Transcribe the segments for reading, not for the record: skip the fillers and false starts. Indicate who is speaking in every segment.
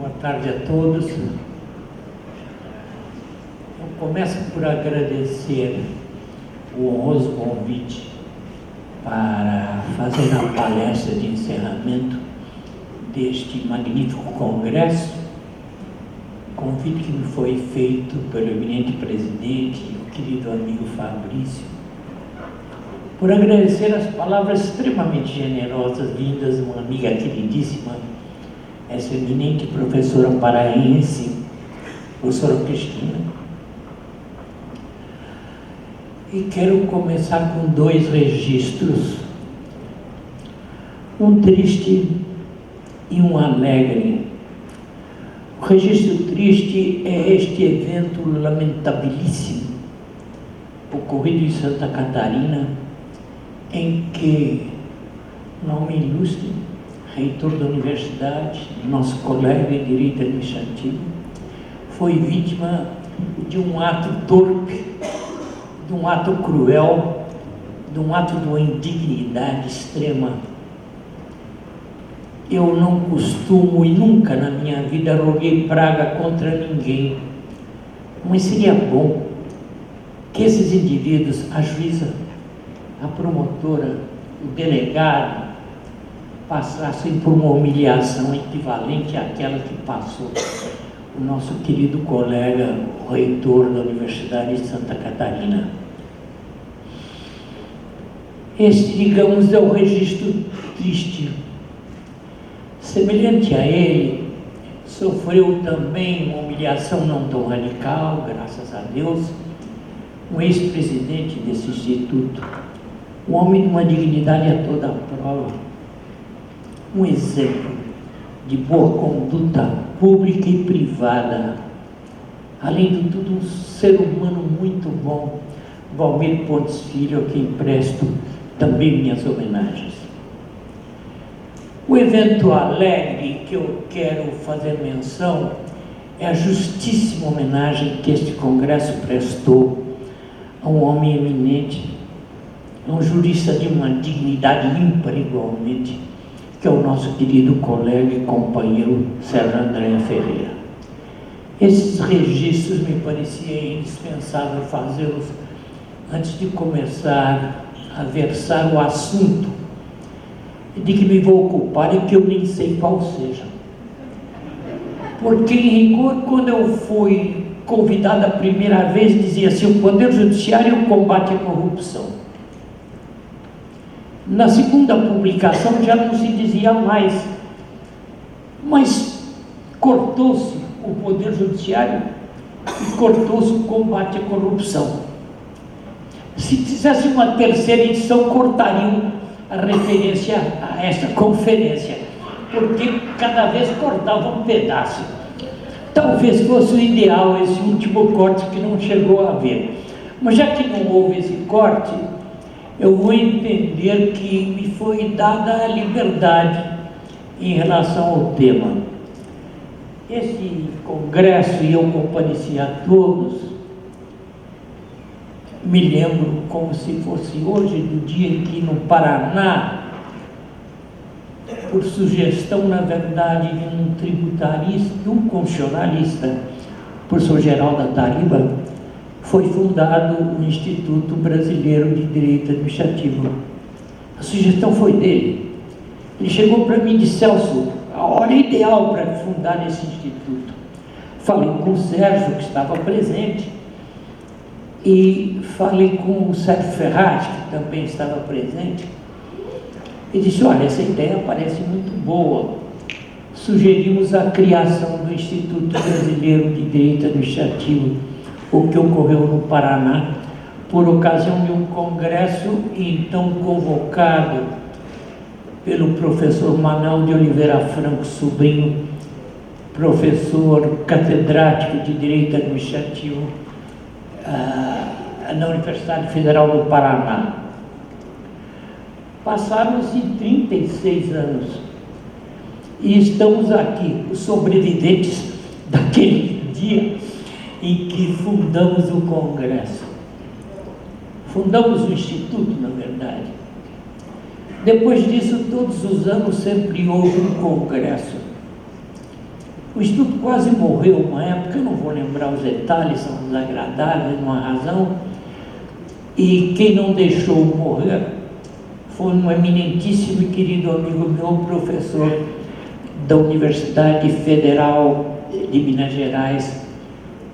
Speaker 1: Boa tarde a todos. Eu começo por agradecer o honroso convite para fazer a palestra de encerramento deste magnífico congresso, convite que me foi feito pelo eminente presidente, o querido amigo Fabrício, por agradecer as palavras extremamente generosas vindas de uma amiga queridíssima, essa eminente professora paraense, professora Cristina. E quero começar com dois registros, um triste e um alegre. O registro triste é este evento lamentabilíssimo ocorrido em Santa Catarina, em que nome ilustre, reitor da universidade, nosso colega em direito administrativo, foi vítima de um ato torpe, de um ato cruel, de um ato de uma indignidade extrema. Eu não costumo e nunca na minha vida roguei praga contra ninguém, mas seria bom que esses indivíduos, a juíza, a promotora, o delegado, passassem por uma humilhação equivalente àquela que passou o nosso querido colega, o reitor da Universidade de Santa Catarina. Este, digamos, é o registro triste. Semelhante a ele, sofreu também uma humilhação não tão radical, graças a Deus, um ex-presidente desse instituto, um homem de uma dignidade a toda a prova, um exemplo de boa conduta pública e privada, além de tudo um ser humano muito bom, Valmir Pontes Filho, a quem presto também minhas homenagens. O evento alegre que eu quero fazer menção é a justíssima homenagem que este congresso prestou a um homem eminente, a um jurista de uma dignidade ímpar igualmente, que é o nosso querido colega e companheiro Sérgio André Ferreira. Esses registros me parecia indispensável fazê-los antes de começar a versar o assunto de que me vou ocupar e que eu nem sei qual seja. Porque, em rigor, quando eu fui convidado a primeira vez, dizia assim: o Poder Judiciário combate a corrupção. Na segunda publicação já não se dizia mais, mas cortou-se o Poder Judiciário e cortou-se o combate à corrupção. Se fizesse uma terceira edição, cortariam a referência a esta conferência, porque cada vez cortava um pedaço. Talvez fosse o ideal esse último corte que não chegou a haver. Mas já que não houve esse corte, eu vou entender que me foi dada a liberdade em relação ao tema. Esse congresso, e eu compareci a todos, me lembro como se fosse hoje, do dia em que no Paraná, por sugestão, na verdade, de um tributarista, de um constitucionalista, o professor Geraldo Atariba, foi fundado o Instituto Brasileiro de Direito Administrativo. A sugestão foi dele. Ele chegou para mim e disse: Celso, a hora ideal para fundar esse instituto. Falei com o Sérgio, que estava presente, e falei com o Sérgio Ferraz, que também estava presente, e disse: olha, essa ideia parece muito boa. Sugerimos a criação do Instituto Brasileiro de Direito Administrativo, o que ocorreu no Paraná, por ocasião de um congresso então convocado pelo professor Manuel de Oliveira Franco Sobrinho, professor catedrático de Direito Administrativo na Universidade Federal do Paraná. Passaram-se 36 anos e estamos aqui, os sobreviventes daquele dia em que fundamos o Congresso. Fundamos o Instituto, na verdade. Depois disso, todos os anos sempre houve um congresso. O Instituto quase morreu uma época, eu não vou lembrar os detalhes, são desagradáveis, não há razão. E quem não deixou morrer foi um eminentíssimo e querido amigo meu, professor da Universidade Federal de Minas Gerais,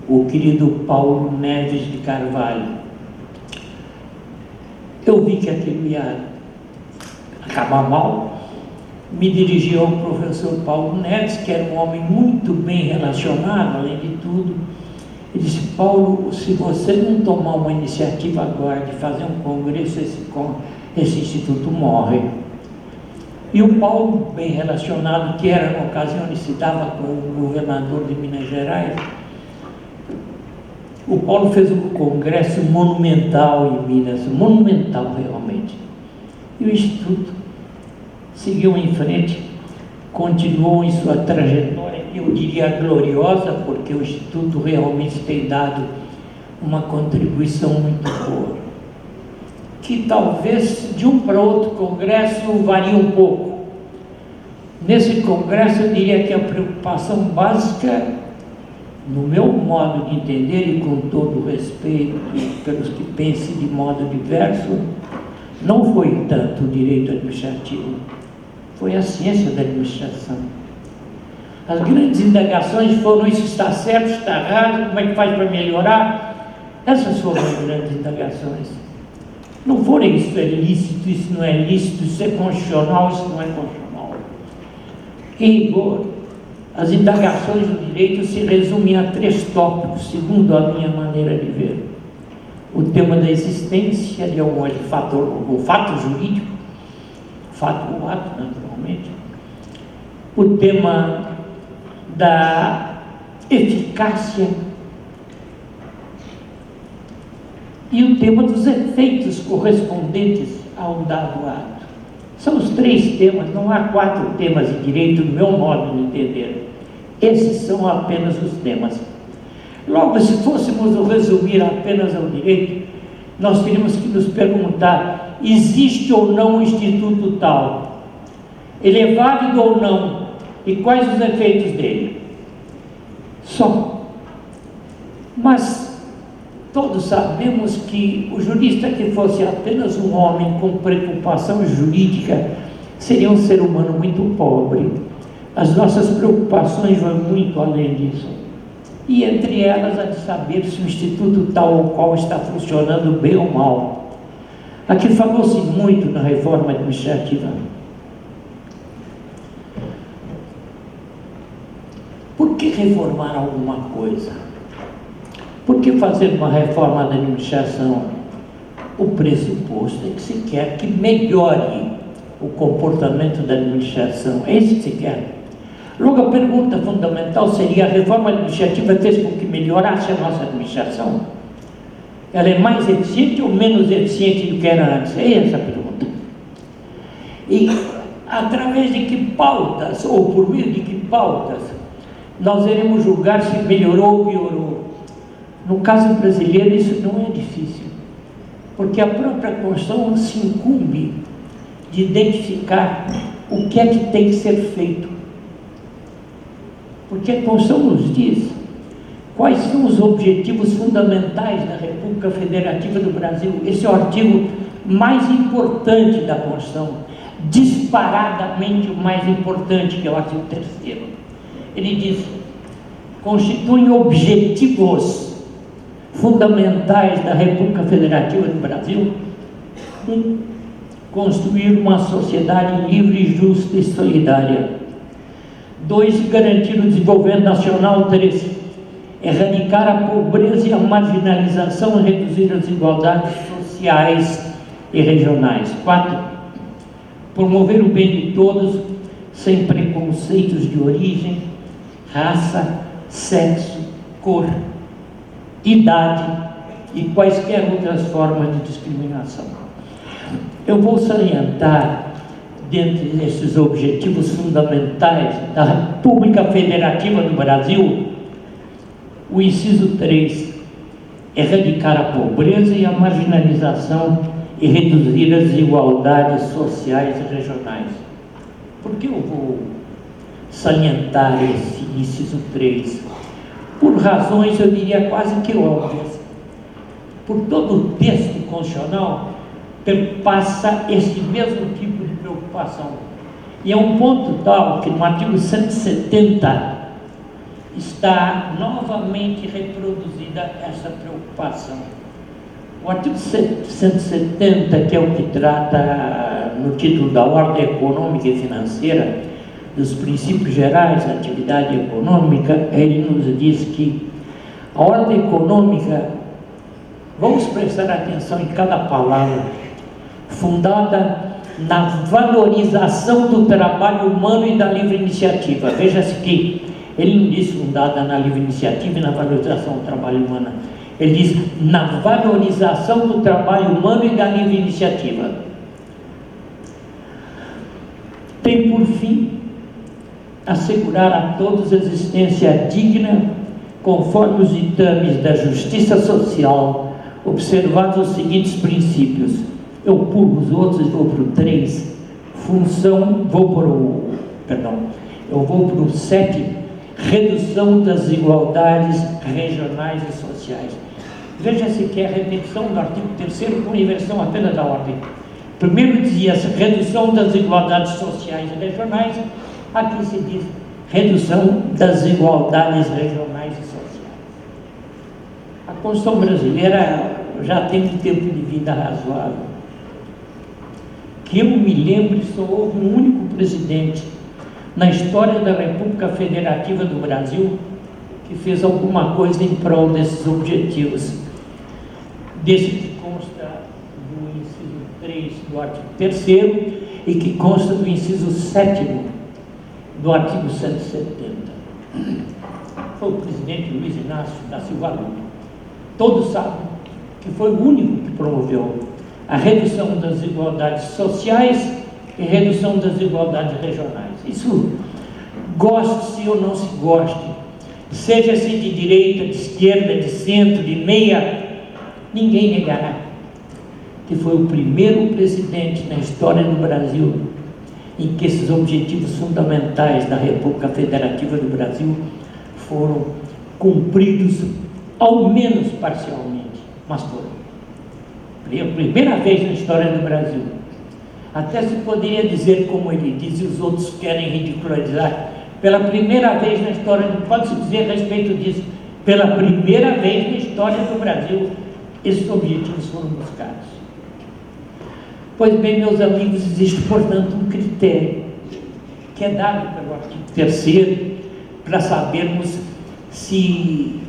Speaker 1: o querido Paulo Neves de Carvalho. Eu vi que aquilo ia acabar mal, me dirigi ao professor Paulo Neves, que era um homem muito bem relacionado, além de tudo, e disse: Paulo, se você não tomar uma iniciativa agora de fazer um congresso, esse instituto morre. E o Paulo, bem relacionado, que era na ocasião, ele se dava com o governador de Minas Gerais, o Paulo fez um congresso monumental em Minas, monumental realmente. E o Instituto seguiu em frente, continuou em sua trajetória, eu diria gloriosa, porque o Instituto realmente tem dado uma contribuição muito boa, que talvez de um para outro congresso varia um pouco. Nesse congresso eu diria que a preocupação básica, no meu modo de entender e com todo o respeito pelos que pensem de modo diverso, não foi tanto o direito administrativo, foi a ciência da administração. As grandes indagações foram: isso está certo, está errado, como é que faz para melhorar? Essas foram as grandes indagações. Não foram: isso é lícito, isso não é lícito, isso é constitucional, isso não é constitucional. Em rigor, as indagações do direito se resumem a 3 tópicos, segundo a minha maneira de ver. O tema da existência, o fato jurídico, fato ou ato, naturalmente. O tema da eficácia e o tema dos efeitos correspondentes ao dado ato. São os 3 temas, não há 4 temas de direito, no meu modo de entender. Esses são apenas os temas. Logo, se fôssemos resumir apenas ao direito, nós teríamos que nos perguntar: existe ou não um instituto tal? Ele é válido ou não? E quais os efeitos dele? Só. Mas todos sabemos que o jurista que fosse apenas um homem com preocupação jurídica seria um ser humano muito pobre. As nossas preocupações vão muito além disso. E entre elas a de saber se o instituto tal ou qual está funcionando bem ou mal. Aqui falou-se muito na reforma administrativa. Por que reformar alguma coisa? Por que fazer uma reforma da administração? O pressuposto é que se quer que melhore o comportamento da administração. É isso que se quer. Logo, a pergunta fundamental seria: a reforma administrativa fez com que melhorasse a nossa administração? Ela é mais eficiente ou menos eficiente do que era antes? É essa a pergunta. E através de que pautas, ou por meio de que pautas, nós iremos julgar se melhorou ou piorou? No caso brasileiro, isso não é difícil, porque a própria Constituição se incumbe de identificar o que é que tem que ser feito. Porque a Constituição nos diz quais são os objetivos fundamentais da República Federativa do Brasil. Esse é o artigo mais importante da Constituição, disparadamente o mais importante, que é o artigo 3º. Ele diz: constituem objetivos fundamentais da República Federativa do Brasil: 1. Construir uma sociedade livre, justa e solidária. 2. Garantir o desenvolvimento nacional. 3. Erradicar a pobreza e a marginalização e reduzir as desigualdades sociais e regionais. 4. Promover o bem de todos, sem preconceitos de origem, raça, sexo, cor, idade e quaisquer outras formas de discriminação. Eu vou salientar, dentre esses objetivos fundamentais da República Federativa do Brasil, o inciso 3, erradicar a pobreza e a marginalização e reduzir as desigualdades sociais e regionais. Por que eu vou salientar esse inciso 3, por razões, eu diria, quase que óbvias. Por todo o texto constitucional, perpassa esse mesmo tipo de preocupação. E é um ponto tal que no artigo 170 está novamente reproduzida essa preocupação. O artigo 170, que é o que trata no título da ordem econômica e financeira, dos princípios gerais da atividade econômica, ele nos diz que a ordem econômica, vamos prestar atenção em cada palavra, fundada na valorização do trabalho humano e da livre iniciativa. Veja-se que ele não diz fundada na livre iniciativa e na valorização do trabalho humano. Ele diz na valorização do trabalho humano e da livre iniciativa. Tem por fim assegurar a todos a existência digna, conforme os ditames da justiça social, observados os seguintes princípios. Eu pulo os outros e vou para o 3. Eu vou para o 7. Redução das desigualdades regionais e sociais. Veja-se que é a repetição do artigo 3º com inversão apenas da ordem. Primeiro dizia-se redução das desigualdades sociais e regionais, aqui se diz redução das desigualdades regionais e sociais. A Constituição brasileira já tem um tempo de vida razoável. Que eu me lembre, só houve um único presidente na história da República Federativa do Brasil que fez alguma coisa em prol desses objetivos. Desse que consta do inciso 3 do artigo 3º e que consta do inciso 7º do artigo 170. Foi o presidente Luiz Inácio da Silva Luna. Todos sabem que foi o único que promoveu a redução das desigualdades sociais e redução das desigualdades regionais. Isso, goste-se ou não se goste, seja-se de direita, de esquerda, de centro, de meia, ninguém negará que foi o primeiro presidente na história do Brasil em que esses objetivos fundamentais da República Federativa do Brasil foram cumpridos, ao menos parcialmente, mas foram. Pela primeira vez na história do Brasil. Até se poderia dizer, como ele diz, e os outros querem ridicularizar, pela primeira vez na história, pode-se dizer a respeito disso, pela primeira vez na história do Brasil, esses objetivos foram buscados. Pois bem, meus amigos, existe, portanto, um critério que é dado pelo artigo 3º para sabermos se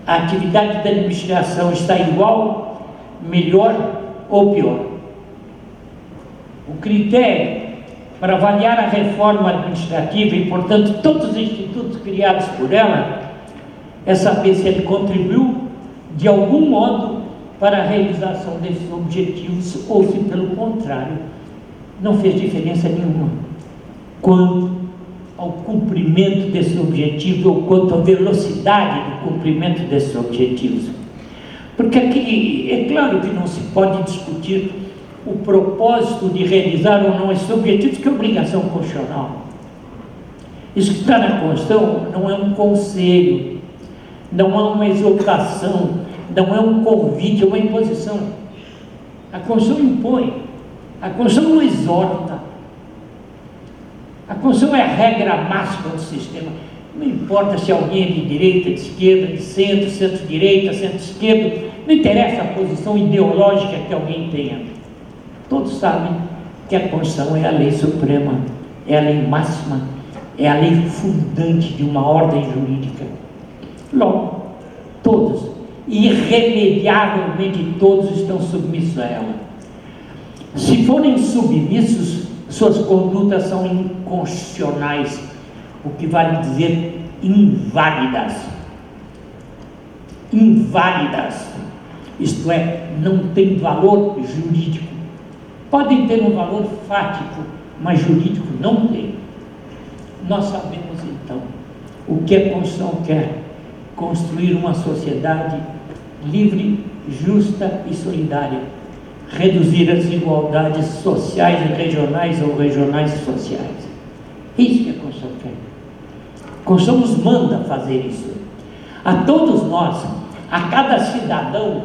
Speaker 1: a atividade da administração está igual, melhor ou pior. O critério para avaliar a reforma administrativa e, portanto, todos os institutos criados por ela, é saber se ele contribuiu, de algum modo, para a realização desses objetivos ou se, pelo contrário, não fez diferença nenhuma quanto ao cumprimento desses objetivos ou quanto à velocidade do cumprimento desses objetivos. Porque aqui, é claro que não se pode discutir o propósito de realizar ou não esses objetivos, que é obrigação constitucional. Isso que está na Constituição não é um conselho, não é uma exortação, não é um convite, é uma imposição. A Constituição impõe, a Constituição não exorta. A Constituição é a regra máxima do sistema. Não importa se alguém é de direita, de esquerda, de centro, centro-direita, centro-esquerda, não interessa a posição ideológica que alguém tenha. Todos sabem que a Constituição é a lei suprema, é a lei máxima, é a lei fundante de uma ordem jurídica. Logo, todos, irremediavelmente todos, estão submissos a ela. Se forem submissos, suas condutas são inconstitucionais, o que vale dizer inválidas. Inválidas, isto é, não tem valor jurídico. Podem ter um valor fático, mas jurídico não tem. Nós sabemos então o que a Constituição quer: construir uma sociedade livre, justa e solidária, reduzir as desigualdades sociais e regionais ou regionais e sociais. Isso que a Constituição quer. A Constituição nos manda fazer isso. A todos nós, a cada cidadão,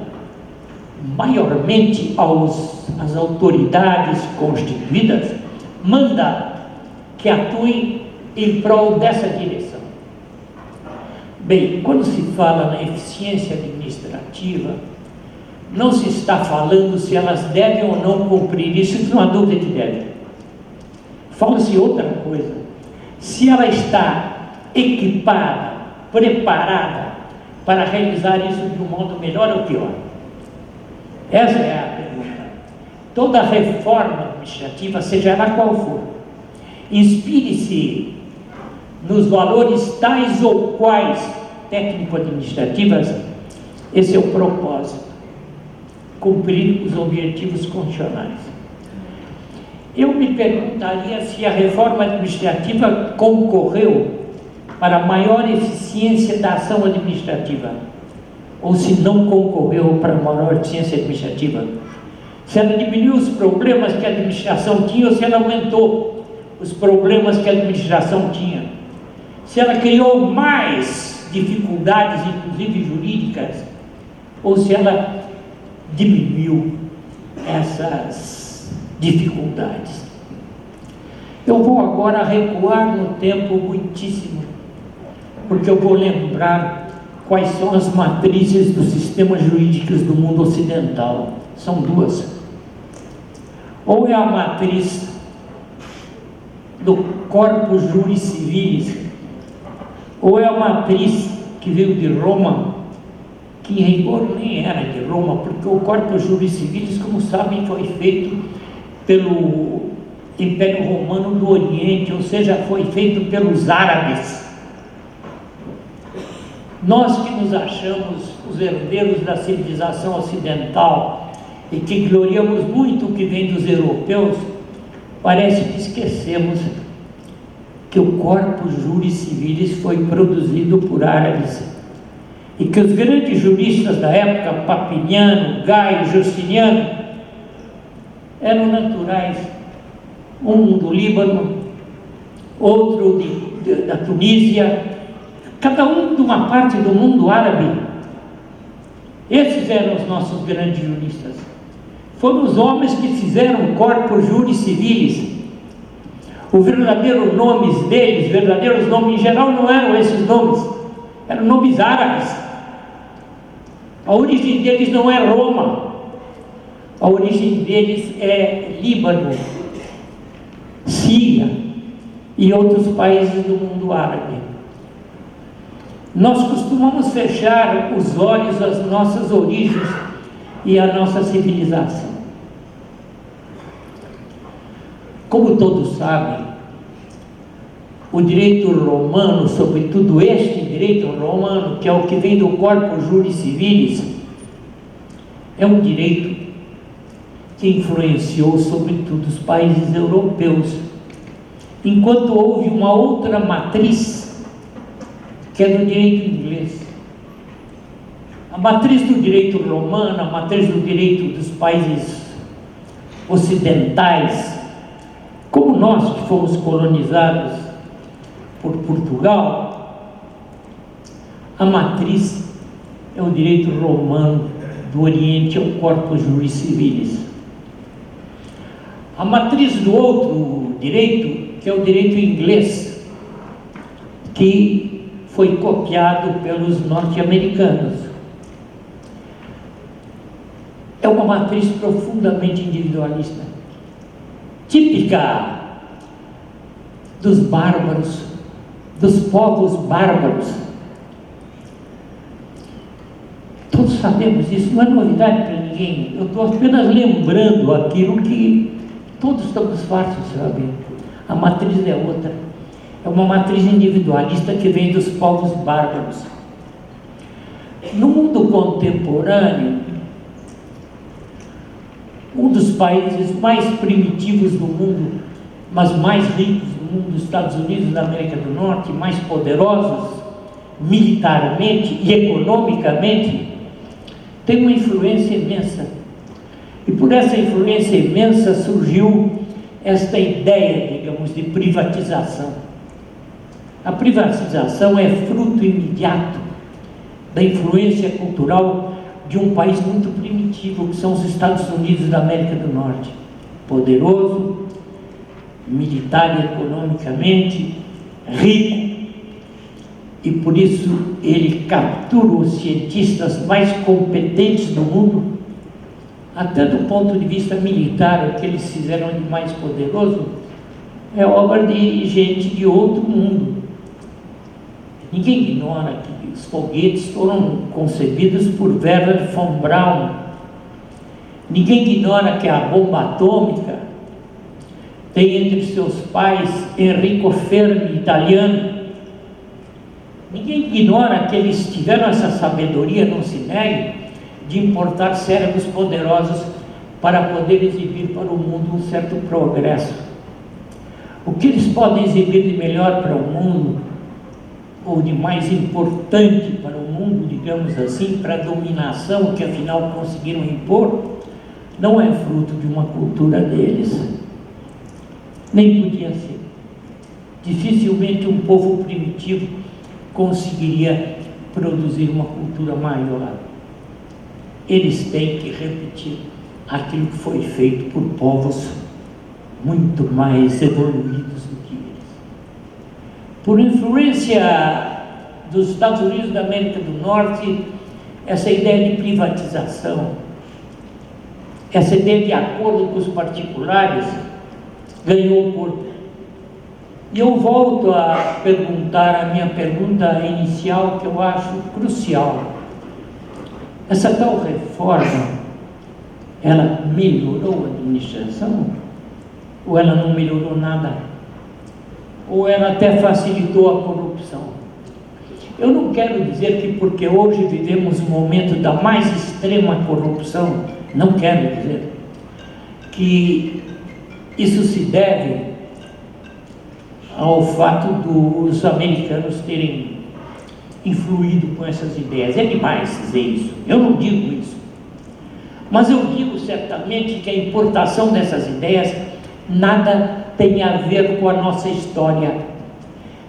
Speaker 1: maiormente às autoridades constituídas, manda que atuem em prol dessa direção. Bem, quando se fala na eficiência administrativa, não se está falando se elas devem ou não cumprir isso, não há dúvida que devem. Fala-se outra coisa: se ela está equipada, preparada para realizar isso de um modo melhor ou pior. Essa é a pergunta. Toda reforma administrativa, seja ela qual for, inspire-se nos valores tais ou quais técnico-administrativas. Esse é o propósito: cumprir os objetivos constitucionais. Eu me perguntaria se a reforma administrativa concorreu para maior eficiência da ação administrativa, ou se não concorreu para maior eficiência administrativa. Se ela diminuiu os problemas que a administração tinha, ou se ela aumentou os problemas que a administração tinha. Se ela criou mais dificuldades, inclusive jurídicas, ou se ela diminuiu essas dificuldades. Eu vou agora recuar no tempo muitíssimo, porque eu vou lembrar quais são as matrizes dos sistemas jurídicos do mundo ocidental. São duas. Ou é a matriz do Corpus Juris Civilis, ou é a matriz que veio de Roma, que em rigor nem era de Roma, porque o Corpus Juris Civilis, como sabem, foi feito pelo Império Romano do Oriente, ou seja, foi feito pelos árabes. Nós que nos achamos os herdeiros da civilização ocidental e que gloriamos muito o que vem dos europeus, parece que esquecemos que o Corpus Juris Civilis foi produzido por árabes e que os grandes juristas da época, Papiniano, Gaio, Justiniano, eram naturais, um do Líbano, outro da Tunísia, cada um de uma parte do mundo árabe. Esses eram os nossos grandes juristas. Foram os homens que fizeram o Corpus Juris Civilis. O verdadeiro nome deles, verdadeiros nomes em geral, não eram esses nomes, eram nomes árabes. A origem deles não é Roma, a origem deles é Líbano, Síria e outros países do mundo árabe. Nós costumamos fechar os olhos às nossas origens e à nossa civilização. Como todos sabem, o direito romano, sobretudo este direito romano, que é o que vem do Corpus Juris Civilis, é um direito que influenciou sobretudo os países europeus, enquanto houve uma outra matriz, que é do direito inglês. A matriz do direito romano, a matriz do direito dos países ocidentais, como nós que fomos colonizados por Portugal, a matriz é o direito romano do Oriente, é o Corpus Juris Civilis. A matriz do outro direito, que é o direito inglês, que foi copiado pelos norte-americanos, é uma matriz profundamente individualista, típica dos bárbaros, dos povos bárbaros. Todos sabemos isso, não é novidade para ninguém. Eu estou apenas lembrando aquilo que todos estamos fartos de saber. A matriz é outra, é uma matriz individualista que vem dos povos bárbaros. No mundo contemporâneo, um dos países mais primitivos do mundo, mas mais ricos do mundo, os Estados Unidos da América do Norte, mais poderosos militarmente e economicamente, tem uma influência imensa. E por essa influência imensa surgiu esta ideia, digamos, de privatização. A privatização é fruto imediato da influência cultural de um país muito primitivo, que são os Estados Unidos da América do Norte. Poderoso, militar e economicamente, rico, e por isso ele captura os cientistas mais competentes do mundo, até do ponto de vista militar. O que eles fizeram de mais poderoso é obra de gente de outro mundo. Ninguém ignora que os foguetes foram concebidos por Wernher von Braun. Ninguém ignora que a bomba atômica tem entre seus pais Enrico Fermi, italiano. Ninguém ignora que eles tiveram essa sabedoria, não se negue, de importar cérebros poderosos para poder exibir para o mundo um certo progresso. O que eles podem exibir de melhor para o mundo, ou de mais importante para o mundo, digamos assim, para a dominação que afinal conseguiram impor, não é fruto de uma cultura deles. Nem podia ser. Dificilmente um povo primitivo conseguiria produzir uma cultura maior. Eles têm que repetir aquilo que foi feito por povos muito mais evoluídos do que eles. Por influência dos Estados Unidos da América do Norte, essa ideia de privatização, essa ideia de acordo com os particulares, ganhou corpo. E eu volto a perguntar a minha pergunta inicial, que eu acho crucial. Essa tal reforma, ela melhorou a administração? Ou ela não melhorou nada? Ou ela até facilitou a corrupção? Eu não quero dizer que porque hoje vivemos um momento da mais extrema corrupção, não quero dizer que isso se deve ao fato dos americanos terem influído com essas ideias. É demais dizer isso, eu não digo isso. Mas eu digo certamente que a importação dessas ideias nada tem a ver com a nossa história,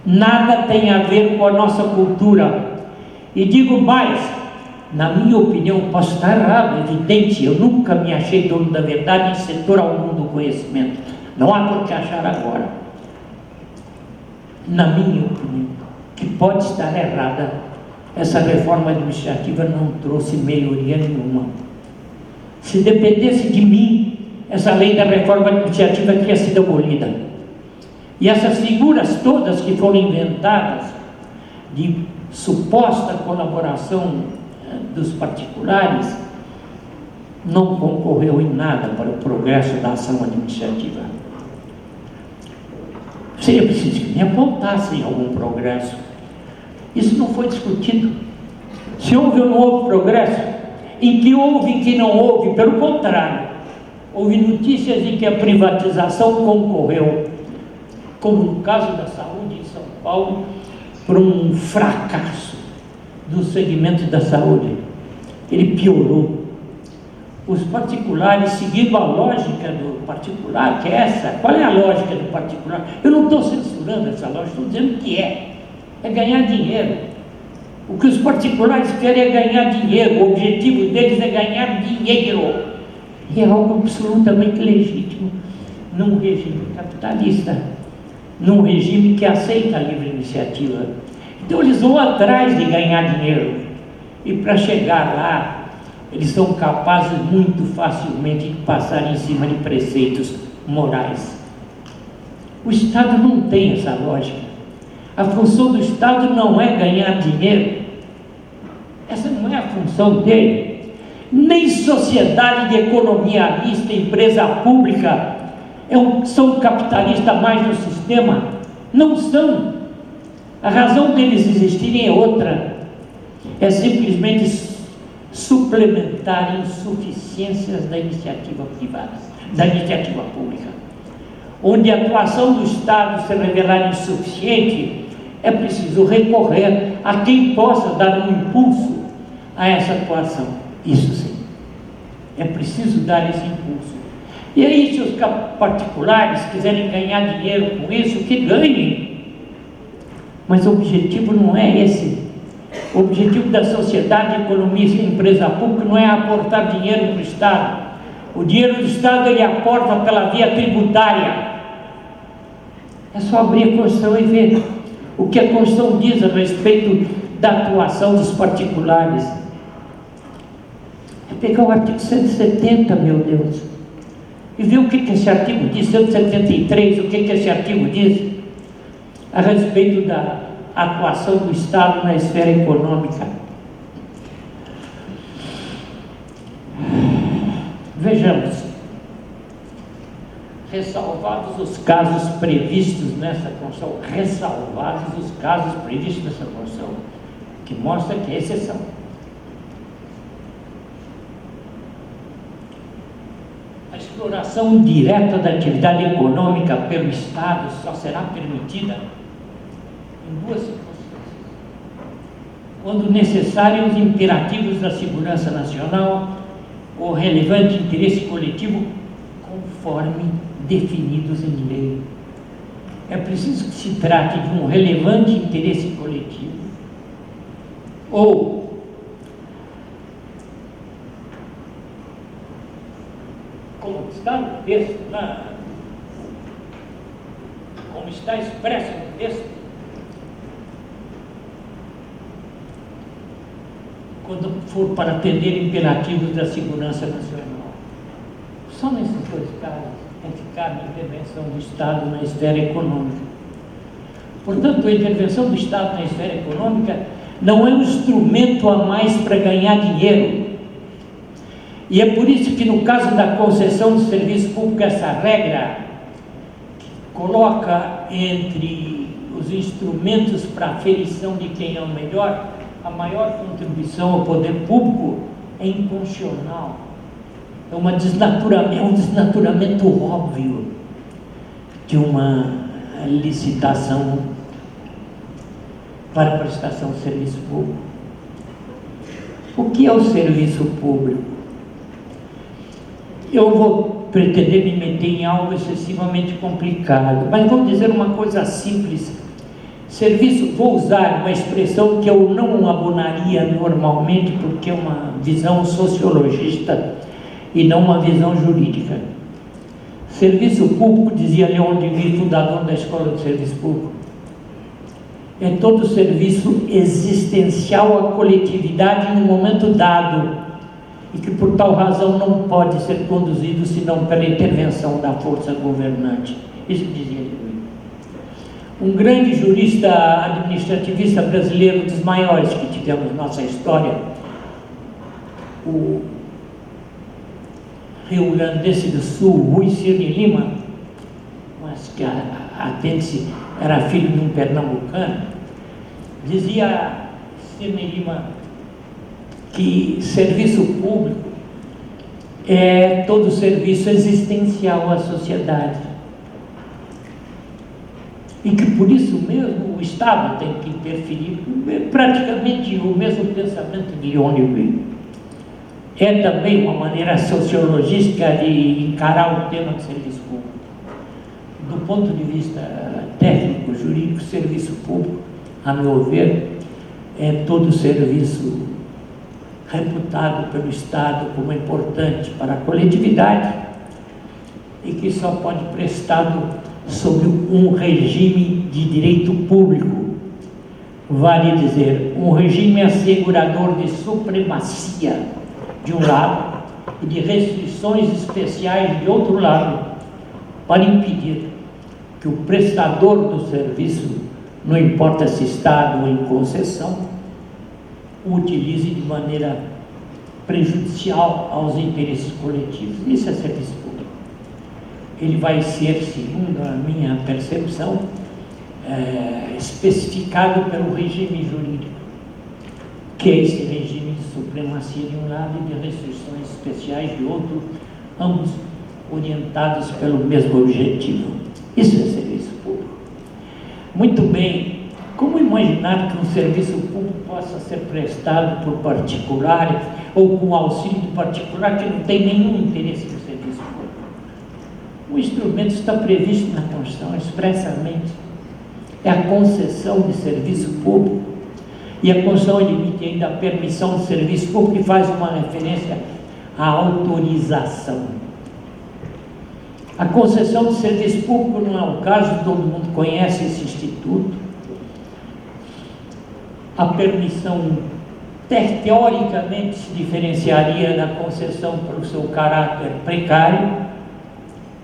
Speaker 1: nada tem a ver com a nossa cultura. E digo mais, na minha opinião, posso estar errado, evidente, eu nunca me achei dono da verdade em setor algum do conhecimento, não há por que achar agora. Na minha opinião, que pode estar errada, essa reforma administrativa não trouxe melhoria nenhuma. Se dependesse de mim, essa lei da reforma administrativa tinha sido abolida. E essas figuras todas que foram inventadas de suposta colaboração dos particulares não concorreu em nada para o progresso da ação administrativa. Seria preciso que me apontassem algum progresso. Isso não foi discutido. Se houve ou não houve progresso, em que houve e em que não houve, pelo contrário, houve notícias em que a privatização concorreu, como no caso da saúde em São Paulo, por um fracasso do segmento da saúde. Ele piorou. Os particulares, seguindo a lógica do particular, que é essa, qual é a lógica do particular? Eu não estou censurando essa lógica, estou dizendo que é ganhar dinheiro. O que os particulares querem é ganhar dinheiro, o objetivo deles é ganhar dinheiro. E é algo absolutamente legítimo num regime capitalista, num regime que aceita a livre iniciativa. Então eles vão atrás de ganhar dinheiro, e para chegar lá, eles são capazes muito facilmente de passar em cima de preceitos morais. O Estado não tem essa lógica. A função do Estado não é ganhar dinheiro. Essa não é a função dele. Nem sociedade de economia mista, empresa pública, são capitalistas mais no sistema. Não são. A razão deles existirem é outra. É simplesmente suplementar insuficiências da iniciativa privada, da iniciativa pública. Onde a atuação do Estado se revelar insuficiente, é preciso recorrer a quem possa dar um impulso a essa atuação. Isso sim, é preciso dar esse impulso. E aí, se os particulares quiserem ganhar dinheiro com isso, que ganhem. Mas o objetivo não é esse. O objetivo da sociedade, economia e empresa pública não é aportar dinheiro para o Estado. O dinheiro do Estado ele aporta pela via tributária. É só abrir a Constituição e ver o que a Constituição diz a respeito da atuação dos particulares. É pegar o artigo 170, meu Deus, e ver o que esse artigo diz, 173, o que esse artigo diz a respeito da atuação do Estado na esfera econômica. Vejamos, ressalvados os casos previstos nessa Constituição, ressalvados os casos previstos nessa Constituição, que mostra que é exceção. A exploração direta da atividade econômica pelo Estado só será permitida em duas circunstâncias: quando necessários os imperativos da segurança nacional ou relevante interesse coletivo conforme definidos em lei. É preciso que se trate de um relevante interesse coletivo ou como está no texto, como está expresso no texto, quando for para atender imperativos da segurança nacional. Só nesses dois casos é que cabe a intervenção do Estado na esfera econômica. Portanto, a intervenção do Estado na esfera econômica não é um instrumento a mais para ganhar dinheiro. E é por isso que, no caso da concessão de serviço público, essa regra coloca entre os instrumentos para aferição de quem é o melhor, a maior contribuição ao poder público é inconstitucional. É um desnaturamento óbvio de uma licitação para prestação de serviço público. O que é o serviço público? Eu vou pretender me meter em algo excessivamente complicado, mas vou dizer uma coisa simples. Serviço, vou usar uma expressão que eu não abonaria normalmente, porque é uma visão sociologista e não uma visão jurídica. Serviço público, dizia Leon Denis, fundador da Escola de Serviço Público, é todo serviço existencial à coletividade em um momento dado, e que por tal razão não pode ser conduzido senão pela intervenção da força governante. Isso dizia ele. Um grande jurista administrativista brasileiro, dos maiores que tivemos na nossa história, o Rio Grande do Sul, Rui Cirne Lima, mas que atende-se, era filho de um pernambucano, dizia Cirne Lima que serviço público é todo serviço existencial à sociedade. E que por isso mesmo o Estado tem que interferir, praticamente o mesmo pensamento de Leon Denis. É também uma maneira sociologística de encarar o tema de serviço público. Do ponto de vista técnico, jurídico, serviço público, a meu ver, é todo serviço reputado pelo Estado como importante para a coletividade e que só pode prestado sob um regime de direito público, vale dizer, um regime assegurador de supremacia de um lado e de restrições especiais de outro lado, para impedir que o prestador do serviço, não importa se Estado ou em concessão, o utilize de maneira prejudicial aos interesses coletivos. Isso é serviço público. Ele vai ser, segundo a minha percepção, especificado pelo regime jurídico, que é esse regime de supremacia de um lado e de restrições especiais de outro, ambos orientados pelo mesmo objetivo. Isso é serviço público. Muito bem, como imaginar que um serviço público possa ser prestado por particulares ou com auxílio de particular que não tem nenhum interesse no serviço público? O instrumento está previsto na Constituição expressamente. é a concessão de serviço público. E a Constituição limite ainda a permissão de serviço público e faz uma referência à autorização. A concessão de serviço público não é o caso, todo mundo conhece esse instituto. A permissão teoricamente se diferenciaria da concessão pelo seu caráter precário,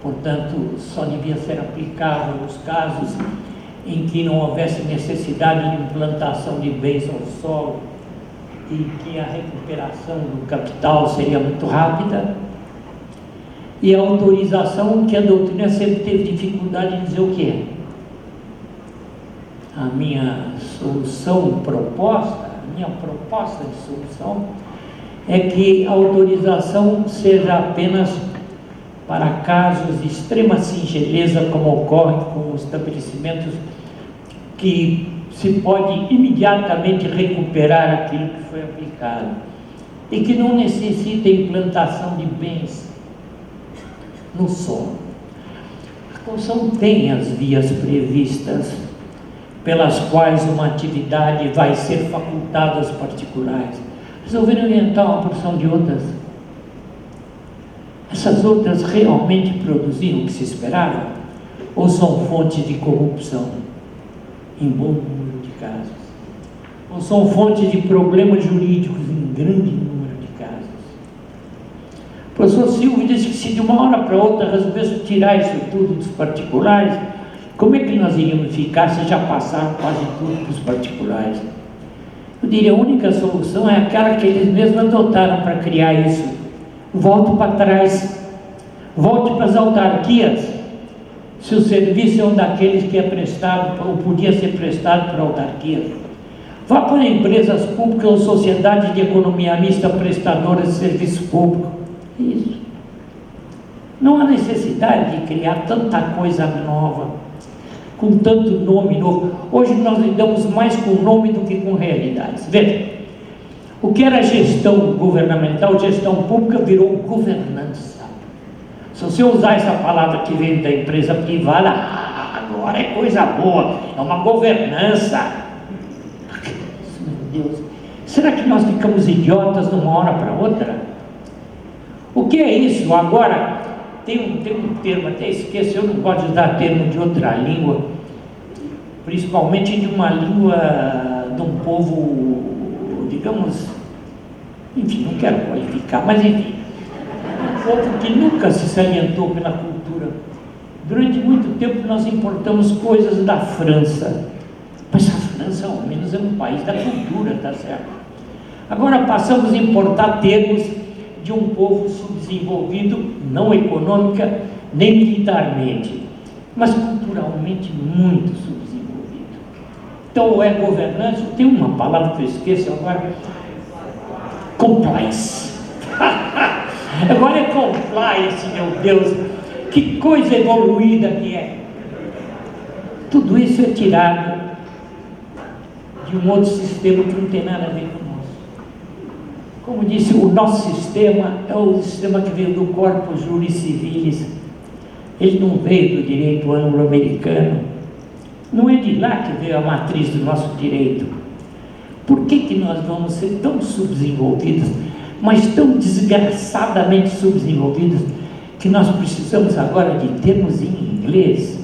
Speaker 1: portanto, só devia ser aplicável nos casos em que não houvesse necessidade de implantação de bens ao solo e que a recuperação do capital seria muito rápida. E a autorização, que a doutrina sempre teve dificuldade em dizer o que é. A minha solução proposta, a minha proposta de solução é que a autorização seja apenas para casos de extrema singeleza, como ocorre com estabelecimentos que se pode imediatamente recuperar aquilo que foi aplicado e que não necessita implantação de bens no solo. A Constituição tem as vias previstas pelas quais uma atividade vai ser facultada aos particulares. Resolveram inventar uma porção de outras. Essas outras realmente produziram o que se esperava? Ou são fontes de corrupção, em bom número de casos? Ou são fontes de problemas jurídicos, em grande número de casos? O professor Silvio disse que se de uma hora para outra resolvesse tirar isso tudo dos particulares, como é que nós iríamos ficar se já passaram quase tudo para os particulares? Eu diria, a única solução é aquela que eles mesmos adotaram para criar isso. Volte para trás, volte para as autarquias. Se o serviço é um daqueles que é prestado, ou podia ser prestado para autarquias, vá para empresas públicas ou sociedades de economia mista prestadoras de serviço público. Isso. Não há necessidade de criar tanta coisa nova, com tanto nome novo. Hoje nós lidamos mais com nome do que com realidades. Veja, o que era gestão governamental, gestão pública, virou governança. Se você usar essa palavra que vem da empresa privada, agora é coisa boa, é uma governança. Meu Deus, será que nós ficamos idiotas de uma hora para outra? O que é isso? Agora, tem um termo, até esqueço, eu não gosto de usar termo de outra língua, principalmente de uma língua de um povo, digamos, enfim, não quero qualificar, mas enfim, um povo que nunca se salientou pela cultura. Durante muito tempo nós importamos coisas da França, mas a França ao menos é um país da cultura, tá certo? Agora passamos a importar termos de um povo subdesenvolvido, não econômica nem militarmente, mas culturalmente muito subdesenvolvido. Então é governança, tem uma palavra que eu esqueço agora, compliance. Agora é compliance, meu Deus, que coisa evoluída que é. Tudo isso é tirado de um outro sistema que não tem nada a ver com o nosso. Como disse, o nosso sistema é o sistema que veio do Corpus Juris Civilis. Ele não veio do direito anglo-americano. Não é de lá que veio a matriz do nosso direito. Por que nós vamos ser tão subdesenvolvidos, mas tão desgraçadamente subdesenvolvidos, que nós precisamos agora de termos em inglês?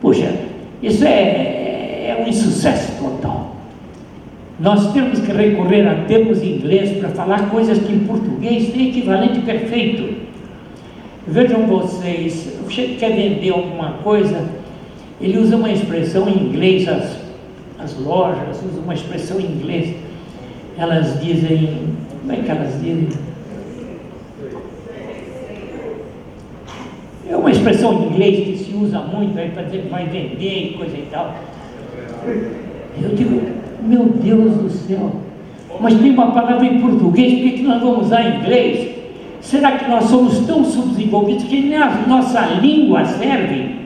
Speaker 1: Poxa, isso é um insucesso total. Nós temos que recorrer a termos em inglês para falar coisas que em português tem equivalente perfeito. Vejam vocês, o chefe quer vender alguma coisa, ele usa uma expressão em inglês, as lojas usam uma expressão em inglês, elas dizem, como é que elas dizem? É uma expressão em inglês que se usa muito aí para dizer que vai vender e coisa e tal. Eu digo, meu Deus do céu, mas tem uma palavra em português, por que nós vamos usar em inglês? Será que nós somos tão subdesenvolvidos que nem a nossa língua serve?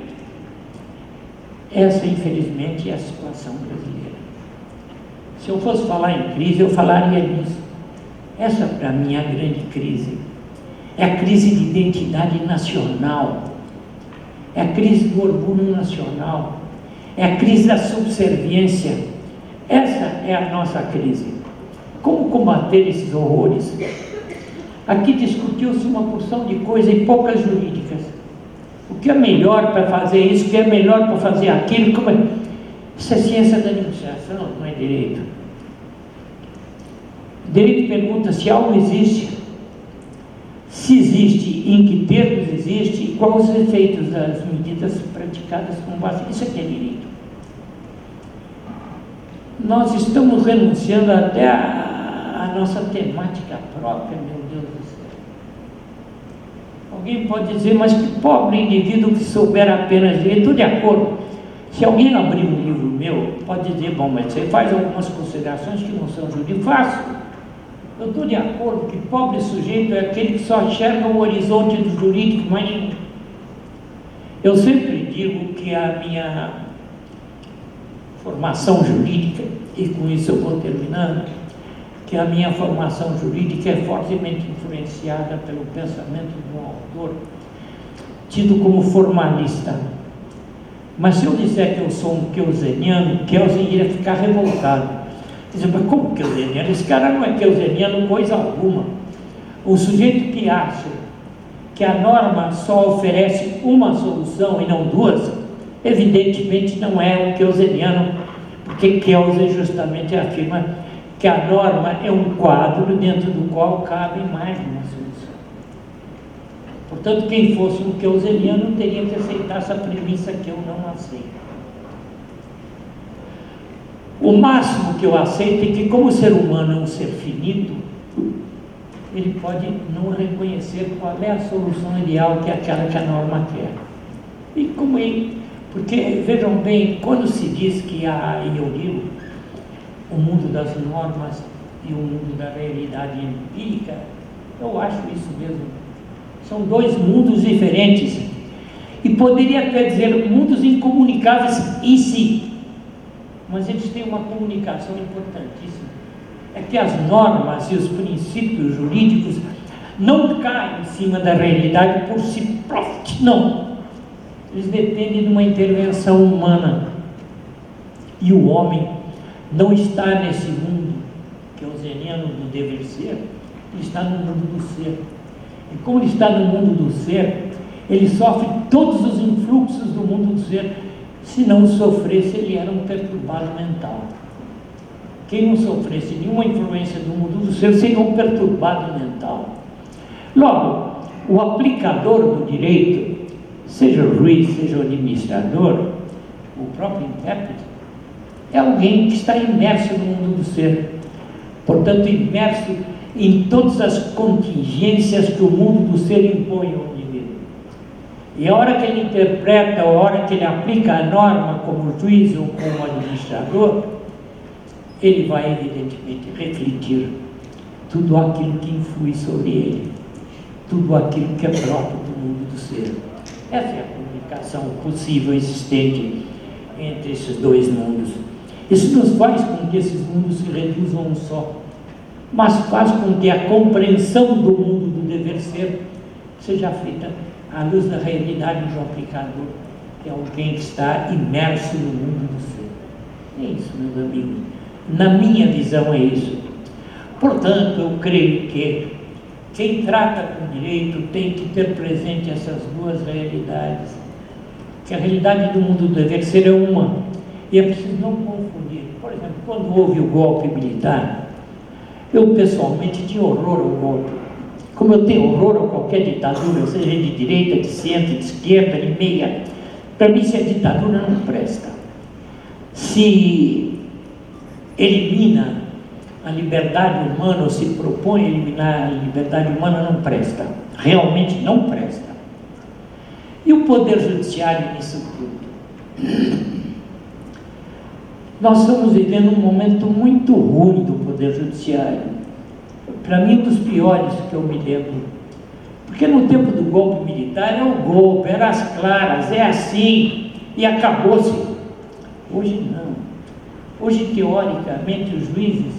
Speaker 1: Essa, infelizmente, é a situação brasileira. Se eu fosse falar em crise, eu falaria nisso. Essa, para mim, é a grande crise. É a crise de identidade nacional. É a crise do orgulho nacional. é a crise da subserviência. Essa é a nossa crise. Como combater esses horrores? Aqui discutiu-se uma porção de coisas e poucas jurídicas. O que é melhor para fazer isso, o que é melhor para fazer aquilo, como é? Isso é ciência da negociação, não é direito. Direito pergunta se algo existe, se existe, em que termos existe e quais os efeitos das medidas praticadas com base. Isso aqui é direito. Nós estamos renunciando até a nossa temática própria, meu Deus do céu. Alguém pode dizer, mas que pobre indivíduo que souber apenas direito. Estou de acordo. Se alguém abrir um livro meu, pode dizer, bom, mas você faz algumas considerações que não são jurídicas. Faço. Eu estou de acordo que pobre sujeito é aquele que só enxerga o horizonte do jurídico, mas nenhum. Eu sempre digo que a minha formação jurídica, e com isso eu vou terminando, que a minha formação jurídica é fortemente influenciada pelo pensamento de um autor tido como formalista. Mas se eu disser que eu sou um keuseniano, Kelsen iria ficar revoltado. Dizer, mas como keuseniano? Esse cara não é keuseniano coisa alguma. O sujeito que acha que a norma só oferece uma solução e não duas, evidentemente não é um keuseniano, porque Kelsen justamente afirma que a norma é um quadro dentro do qual cabe mais de uma solução. Portanto, quem fosse um keuseniano teria que aceitar essa premissa que eu não aceito. O máximo que eu aceito é que, como o ser humano é um ser finito, ele pode não reconhecer qual é a solução ideal, que é aquela que a norma quer. E como ele, porque, vejam bem, quando se diz que há, e eu digo, o mundo das normas e o mundo da realidade empírica, eu acho isso mesmo. São dois mundos diferentes. E poderia até dizer mundos incomunicáveis em si. Mas eles têm uma comunicação importantíssima. É que as normas e os princípios jurídicos não caem em cima da realidade por si próprios, não. Eles dependem de uma intervenção humana. E o homem não está nesse mundo, que é o zeniano do dever ser, ele está no mundo do ser. E como ele está no mundo do ser, ele sofre todos os influxos do mundo do ser. Se não sofresse, ele era um perturbado mental. Quem não sofresse nenhuma influência do mundo do ser seria um perturbado mental. Logo, o aplicador do direito, seja o juiz, seja o administrador, o próprio intérprete, é alguém que está imerso no mundo do ser. Portanto, imerso em todas as contingências que o mundo do ser impõe ao indivíduo. E a hora que ele interpreta, a hora que ele aplica a norma como juiz ou como administrador, ele vai evidentemente refletir tudo aquilo que influi sobre ele, tudo aquilo que é próprio do mundo do ser. Essa é a comunicação possível, existente entre esses dois mundos. Isso nos faz com que esses mundos se reduzam a um só, mas faz com que a compreensão do mundo do dever ser seja feita à luz da realidade do aplicador, que é alguém que está imerso no mundo do ser. É isso, meus amigos. Na minha visão é isso. Portanto, eu creio que quem trata com direito tem que ter presente essas duas realidades. Que a realidade do mundo do dever ser é uma. E é preciso não confundir. Por exemplo, quando houve o golpe militar, eu pessoalmente tinha horror ao golpe. Como eu tenho horror a qualquer ditadura, seja de direita, de centro, de esquerda, de meia, para mim, se a ditadura não presta. Se elimina a liberdade humana, ou se propõe a eliminar a liberdade humana, não presta. Realmente não presta. E o Poder Judiciário nisso tudo? Nós estamos vivendo um momento muito ruim do Poder Judiciário. Para mim, um dos piores que eu me lembro. Porque no tempo do golpe militar é o golpe, era às claras, é assim, e acabou-se. Hoje não. Hoje, teoricamente, os juízes,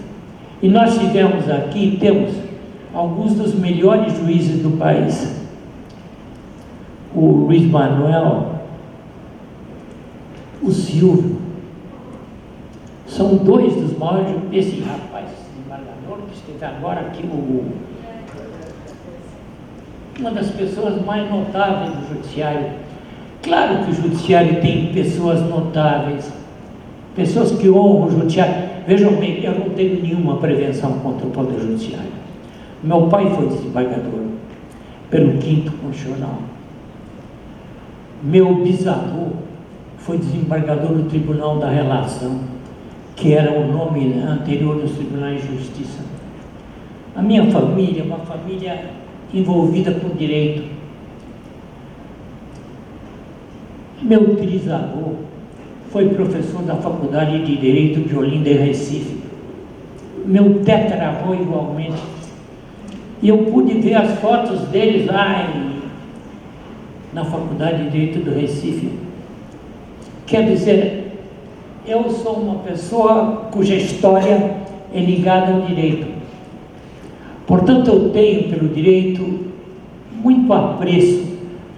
Speaker 1: e nós temos alguns dos melhores juízes do país. O Luiz Manuel, o Silvio. São dois dos maiores, esse rapaz, esse desembargador que esteve agora aqui, uma das pessoas mais notáveis do judiciário. Claro que o judiciário tem pessoas notáveis, pessoas que honram o judiciário. Vejam bem, eu não tenho nenhuma prevenção contra o Poder Judiciário. Meu pai foi desembargador pelo 5º Constitucional. Meu bisavô foi desembargador do Tribunal da Relação, que era o nome anterior dos Tribunais de Justiça. A minha família é uma família envolvida com direito. Meu trisavô foi professor da Faculdade de Direito de Olinda e Recife. Meu tetravô igualmente. E eu pude ver as fotos deles lá na Faculdade de Direito do Recife. Quer dizer, eu sou uma pessoa cuja história é ligada ao direito. Portanto, eu tenho pelo direito muito apreço,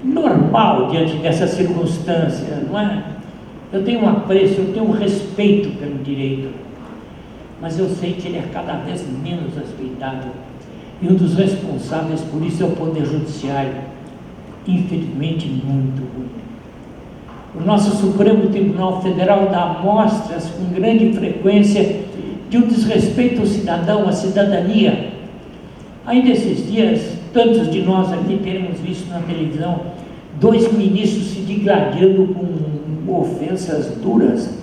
Speaker 1: normal diante dessa circunstância, não é? Eu tenho um apreço, eu tenho um respeito pelo direito, mas eu sei que ele é cada vez menos respeitado. E um dos responsáveis por isso é o Poder Judiciário, infelizmente muito ruim. O nosso Supremo Tribunal Federal dá mostras com grande frequência de um desrespeito ao cidadão, à cidadania. Ainda esses dias, tantos de nós aqui teremos visto na televisão 2 ministros se digladiando com ofensas duras.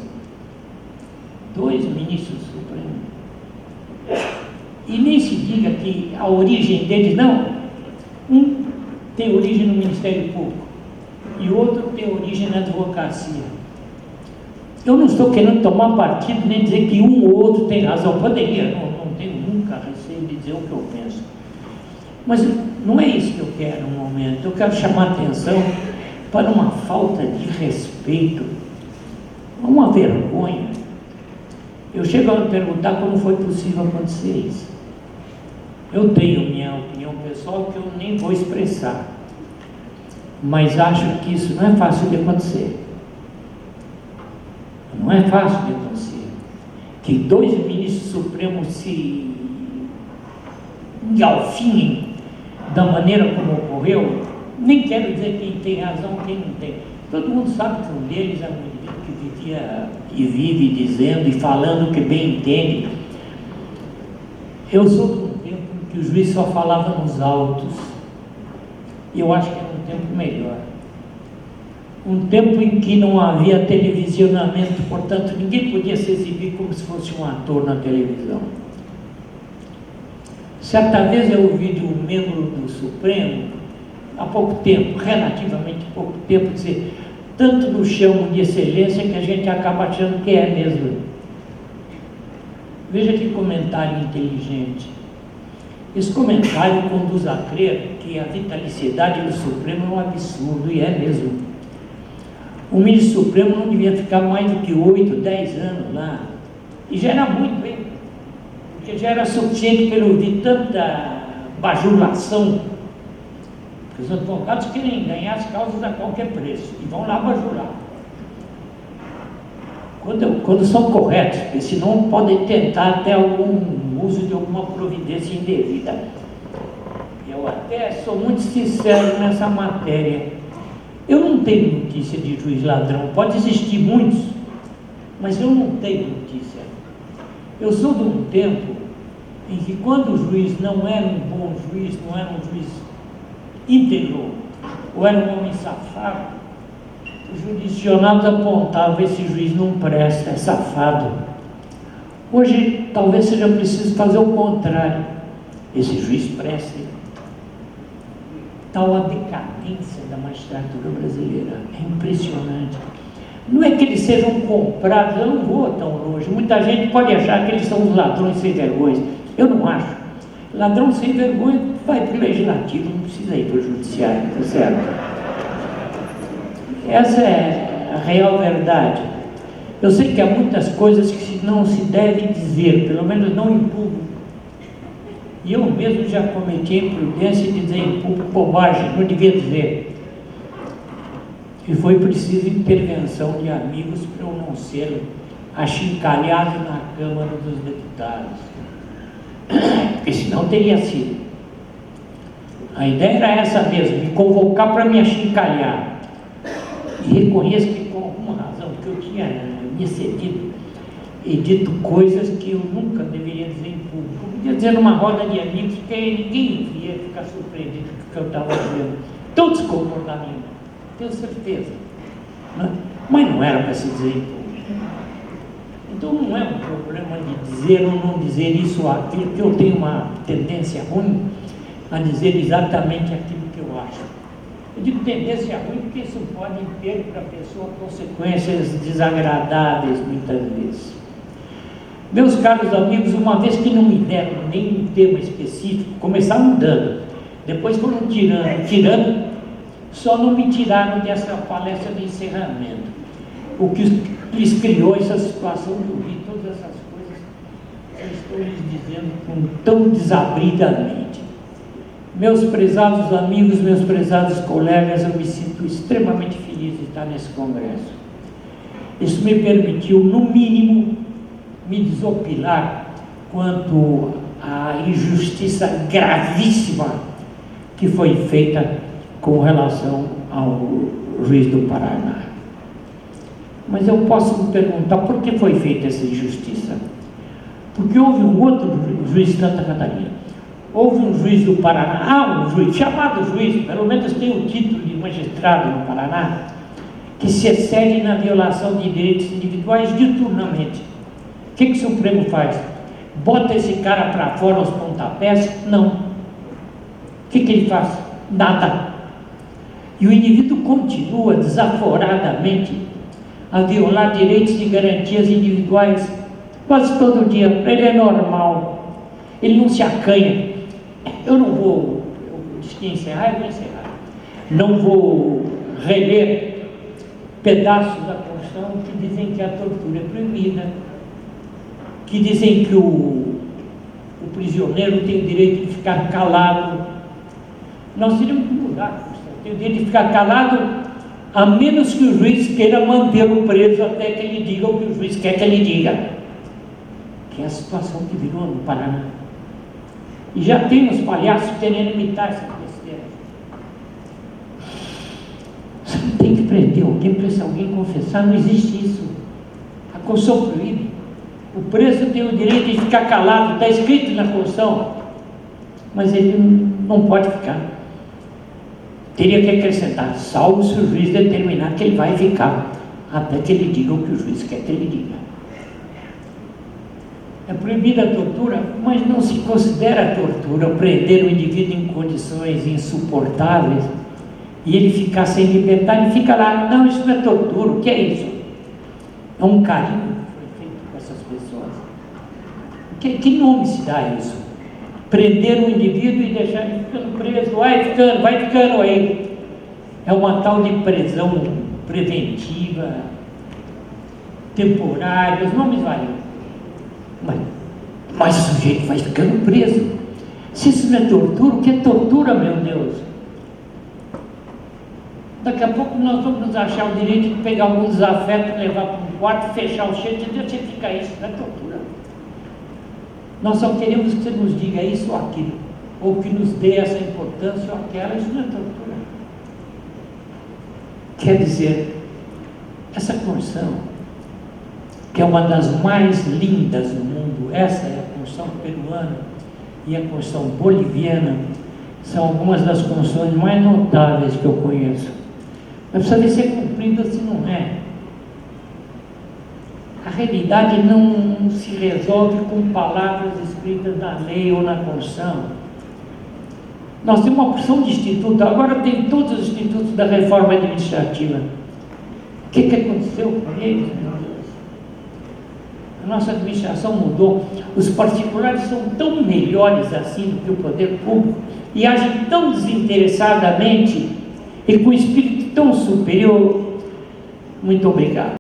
Speaker 1: 2 ministros do Supremo. E nem se diga que a origem deles, não. Um tem origem no Ministério Público e o outro tem origem na advocacia. Eu não estou querendo tomar partido nem dizer que um ou outro tem razão. Poderia, não tenho nunca receio de dizer o que eu penso. Mas não é isso que eu quero no momento. Eu quero chamar a atenção para uma falta de respeito, uma vergonha. Eu chego a me perguntar como foi possível acontecer isso. Eu tenho minha opinião pessoal que eu nem vou expressar, mas acho que isso não é fácil de acontecer. Não é fácil de acontecer. Que 2 ministros supremos se engalfinhem da maneira como ocorreu. Nem quero dizer quem tem razão, quem não tem. Todo mundo sabe que um deles é um indivíduo que vivia e vive dizendo e falando o que bem entende. Eu sou de um tempo em que o juiz só falava nos autos. E eu acho que era um tempo melhor. Um tempo em que não havia televisionamento, portanto, ninguém podia se exibir como se fosse um ator na televisão. Certa vez eu ouvi de um membro do Supremo, há pouco tempo, relativamente pouco tempo, dizer: tanto nos chamam de excelência que a gente acaba achando que é mesmo. Veja que comentário inteligente. Esse comentário conduz a crer que a vitaliciedade do Supremo é um absurdo, e é mesmo. O ministro Supremo não devia ficar mais do que 8, 10 anos lá. E já era muito, hein? Porque já era suficiente para eu ouvir tanta bajulação. Porque os advogados querem ganhar as causas a qualquer preço e vão lá bajular. Quando são corretos, porque senão podem tentar até algum uso de alguma providência indevida. Eu até sou muito sincero nessa matéria. Eu não tenho notícia de juiz ladrão. Pode existir muitos, mas eu não tenho notícia. Eu sou de um tempo em que, quando o juiz não era um bom juiz, não era um juiz íntegro, ou era um homem safado, os jurisdicionados apontavam: esse juiz não presta, é safado. Hoje talvez seja preciso fazer o contrário: esse juiz presta. Tal a decadência da magistratura brasileira é impressionante. Não é que eles sejam comprados, eu não vou tão longe. Muita gente pode achar que eles são os ladrões sem vergonha. Eu não acho. Ladrão sem vergonha vai para o legislativo, não precisa ir para o judiciário, tá certo? Essa é a real verdade. Eu sei que há muitas coisas que não se deve dizer, pelo menos não em público. E eu mesmo já cometi a imprudência de dizer em público bobagem, não devia dizer. E foi preciso intervenção de amigos para eu não ser achincalhado na Câmara dos Deputados, porque senão teria sido. A ideia era essa mesmo, me convocar para me achincalhar. E reconheço que, com alguma razão, porque eu tinha me excedido e dito coisas que eu nunca deveria dizer em público. Eu podia dizer numa roda de amigos que ninguém ia ficar surpreendido com o que eu estava dizendo. Todos concordariam, tenho certeza. Né? Mas não era para se dizer em público. Então não é um problema de dizer ou não dizer isso ou aquilo, porque eu tenho uma tendência ruim a dizer exatamente aquilo que eu acho. Eu digo tendência ruim porque isso pode ter para a pessoa consequências desagradáveis muitas vezes. Meus caros amigos, uma vez que não me deram nenhum tema específico, começaram dando, depois foram tirando, só não me tiraram dessa palestra de encerramento. O que lhes criou essa situação de ouvir todas essas coisas que eu estou lhes dizendo com tão desabridamente. Meus prezados amigos, meus prezados colegas, eu me sinto extremamente feliz de estar nesse congresso. Isso me permitiu, no mínimo, me desopilar quanto à injustiça gravíssima que foi feita com relação ao juiz do Paraná. Mas eu posso me perguntar por que foi feita essa injustiça? Porque houve um outro juiz de Santa Catarina, houve um juiz do Paraná, um juiz, chamado juiz, pelo menos tem o título de magistrado no Paraná, que se excede na violação de direitos individuais diuturnamente. O que o Supremo faz? Bota esse cara para fora aos pontapés? Não. O que ele faz? Nada. E o indivíduo continua desaforadamente a violar direitos e garantias individuais quase todo dia. Para ele é normal, ele não se acanha. Eu não vou, eu disse que ia encerrar, eu vou encerrar. Não vou reler pedaços da Constituição que dizem que a tortura é proibida, que dizem que o prisioneiro tem o direito de ficar calado. Nós teríamos que mudar a Constituição, tem o direito de ficar calado, a menos que o juiz queira mantê-lo preso até que ele diga o que o juiz quer que ele diga, que é a situação que virou no Paraná. E já tem os palhaços querendo imitar essa besteira. Você não tem que prender alguém para se alguém confessar, não existe isso. A Constituição proíbe. O preso tem o direito de ficar calado, está escrito na Constituição, mas ele não pode ficar. Teria que acrescentar, salvo se o juiz determinar que ele vai ficar, até que ele diga o que o juiz quer que ele diga. É proibida a tortura, mas não se considera tortura prender o indivíduo em condições insuportáveis e ele ficar sem liberdade e fica lá. Não, isso não é tortura. O que é isso? É um carinho que foi feito com essas pessoas. Que nome se dá isso? Prender um indivíduo e deixar ele ficando preso, vai ficando aí. É uma tal de prisão preventiva, temporária, os nomes variam. Mas o sujeito vai ficando preso. Se isso não é tortura, o que é tortura, meu Deus? Daqui a pouco nós vamos nos achar o direito de pegar algum desafeto, levar para um quarto, fechar o cheiro e dizer, você fica isso, não é tortura. Nós só queremos que você nos diga isso ou aquilo, ou que nos dê essa importância ou aquela, isso não é tortura. Quer dizer, essa Constituição, que é uma das mais lindas do mundo, essa é a Constituição peruana e a Constituição boliviana, são algumas das Constituições mais notáveis que eu conheço. Mas precisa de ser cumprida, se não é. A realidade não se resolve com palavras escritas na lei ou na Constituição. Nós temos uma porção de institutos, agora tem todos os institutos da reforma administrativa. O que aconteceu com eles, meu Deus? A nossa administração mudou. Os particulares são tão melhores assim do que o poder público e agem tão desinteressadamente e com espírito tão superior. Muito obrigado.